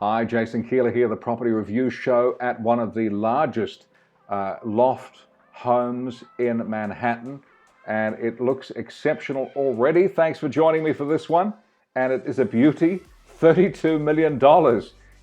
Hi, Jason Keeler here, the Property Review Show at one of the largest loft homes in Manhattan, and it looks exceptional already. Thanks for joining me for this one, and it is a beauty, $32 million.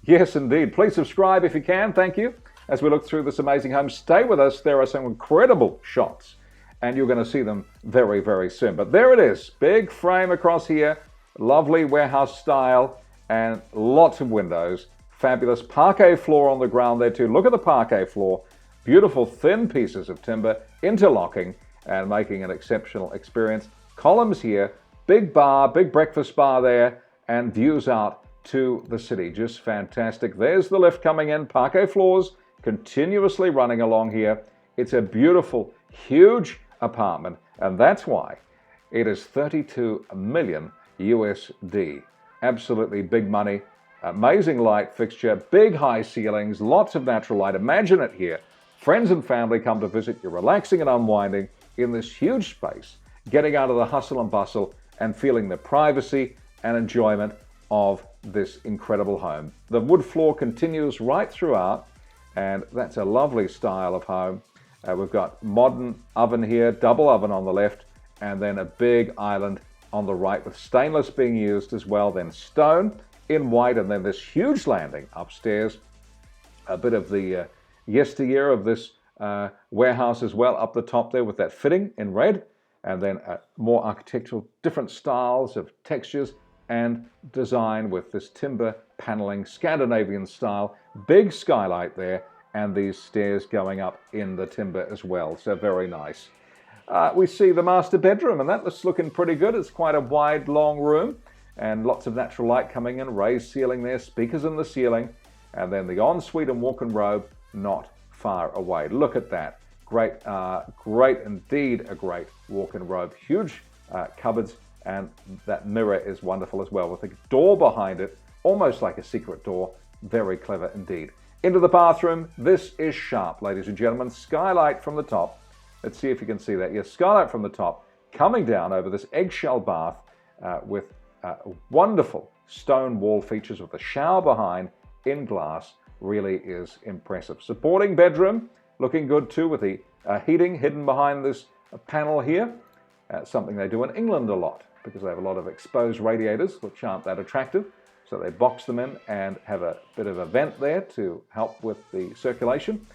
Yes, indeed. Please subscribe if you can, thank you. As we look through this amazing home, stay with us. There are some incredible shots, and you're going to see them very, very soon. But there it is, big frame across here, lovely warehouse style, and lots of windows. Fabulous parquet floor on the ground there too. Look at the parquet floor. Beautiful thin pieces of timber interlocking and making an exceptional experience. Columns here, big bar, big breakfast bar there, and views out to the city. Just fantastic. There's the lift coming in. Parquet floors continuously running along here. It's a beautiful, huge apartment, and that's why it is 32 million USD. Absolutely big money, amazing light fixture, big high ceilings, lots of natural light. Imagine it here. Friends and family come to visit, you're relaxing and unwinding in this huge space, getting out of the hustle and bustle and feeling the privacy and enjoyment of this incredible home. The wood floor continues right throughout, and that's a lovely style of home. We've got modern oven here, double oven on the left, and then a big island on the right with stainless being used as well, then stone in white, and then this huge landing upstairs. A bit of the yesteryear of this warehouse as well up the top there with that fitting in red, and then more architectural, different styles of textures and design with this timber paneling, Scandinavian style, big skylight there, and these stairs going up in the timber as well, so very nice. We see the master bedroom, and that's looking pretty good. It's quite a wide, long room, and lots of natural light coming in, raised ceiling there, speakers in the ceiling, and then the ensuite and walk-in robe not far away. Look at that. Great, great indeed, a great walk-in robe. Huge cupboards, and that mirror is wonderful as well, with a door behind it, almost like a secret door. Very clever indeed. Into the bathroom. This is sharp, ladies and gentlemen. Skylight from the top. Let's see if you can see that. Yes, skylight from the top, coming down over this eggshell bath with wonderful stone wall features with the shower behind in glass. Really is impressive. Supporting bedroom, looking good too, with the heating hidden behind this panel here. Something they do in England a lot because they have a lot of exposed radiators which aren't that attractive. So they box them in and have a bit of a vent there to help with the circulation.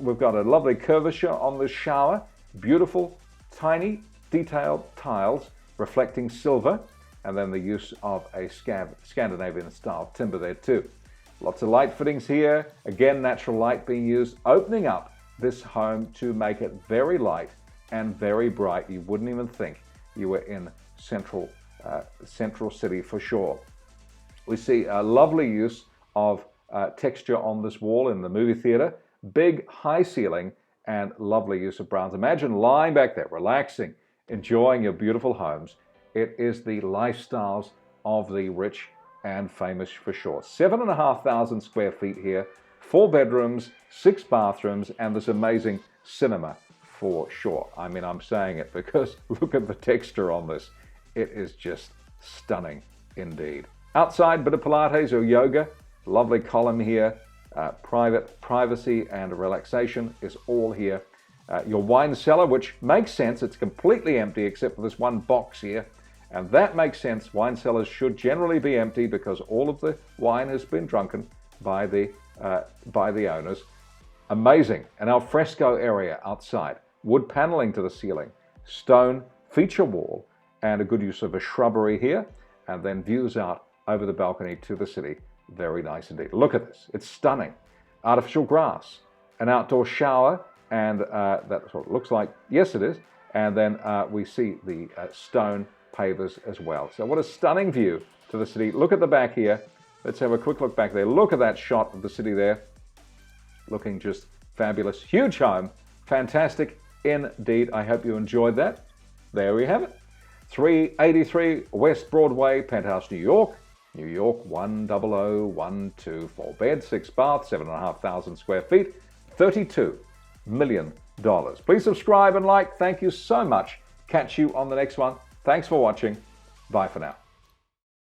We've got a lovely curvature on this shower, beautiful, tiny, detailed tiles reflecting silver, and then the use of a Scandinavian style timber there too. Lots of light fittings here, again natural light being used, opening up this home to make it very light and very bright. You wouldn't even think you were in central city for sure. We see a lovely use of texture on this wall in the movie theater. Big high ceiling and lovely use of browns. Imagine lying back there, relaxing, enjoying your beautiful homes. It is the lifestyles of the rich and famous for sure. 7,500 square feet here, 4 bedrooms, 6 bathrooms, and this amazing cinema for sure. I mean, I'm saying it because look at the texture on this. It is just stunning indeed. Outside, bit of Pilates or yoga, lovely column here. Privacy and relaxation is all here. Your wine cellar, which makes sense, it's completely empty except for this one box here, and that makes sense. Wine cellars should generally be empty because all of the wine has been drunken by the owners. Amazing. An al fresco area outside, wood paneling to the ceiling, stone feature wall, and a good use of a shrubbery here, and then views out over the balcony to the city. Very nice indeed. Look at this. It's stunning. Artificial grass, an outdoor shower, and that's what it looks like. Yes, it is. And then we see the stone pavers as well. So what a stunning view to the city. Look at the back here. Let's have a quick look back there. Look at that shot of the city there. Looking just fabulous. Huge home. Fantastic indeed. I hope you enjoyed that. There we have it. 383 West Broadway, Penthouse, New York. New York 10012, 4 beds, 6 baths, 7,500 square feet, $32 million. Please subscribe and like. Thank you so much. Catch you on the next one. Thanks for watching. Bye for now.